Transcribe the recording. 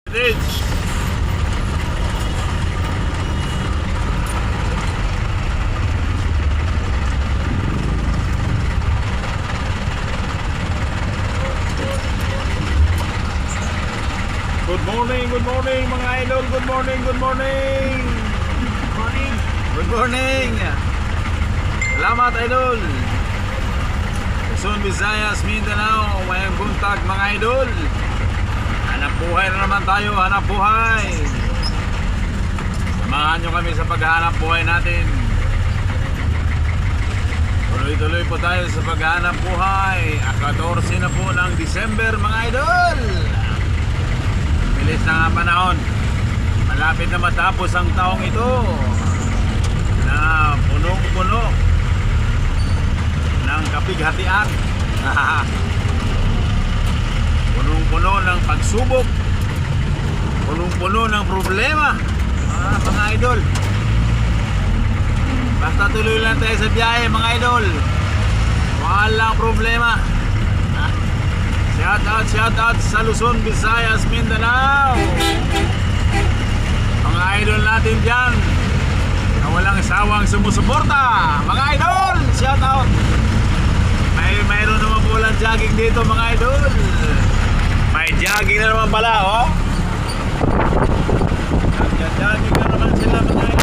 Rich. Good morning mga idol. Good morning. Good morning. Salamat idol. Luzon, Visayas, Mindanao, mayang buntag mga idol. Hanap buhay na naman tayo, hanap buhay. Samahan nyo kami sa paghahanap buhay natin. Tuloy-tuloy po tayo sa paghahanap buhay. 14 na po ng December mga idol. Bilis na nga panahon. Malapit na matapos ang taong ito na punong-puno ng kapighatian. Punong-puno ng pagsubok, punong-puno ng problema, mga idol. Basta tuloy lang tayo sa biyahe mga idol. Walang problema. Shout out sa Luzon, Visayas, Mindanao. Mga idol natin dyan na walang sawang sumusuporta. Mga idol, shout out. Mayroon naman po walang jogging dito mga idol. May jogging na naman pala, oh. Jogging na naman sila mga idol.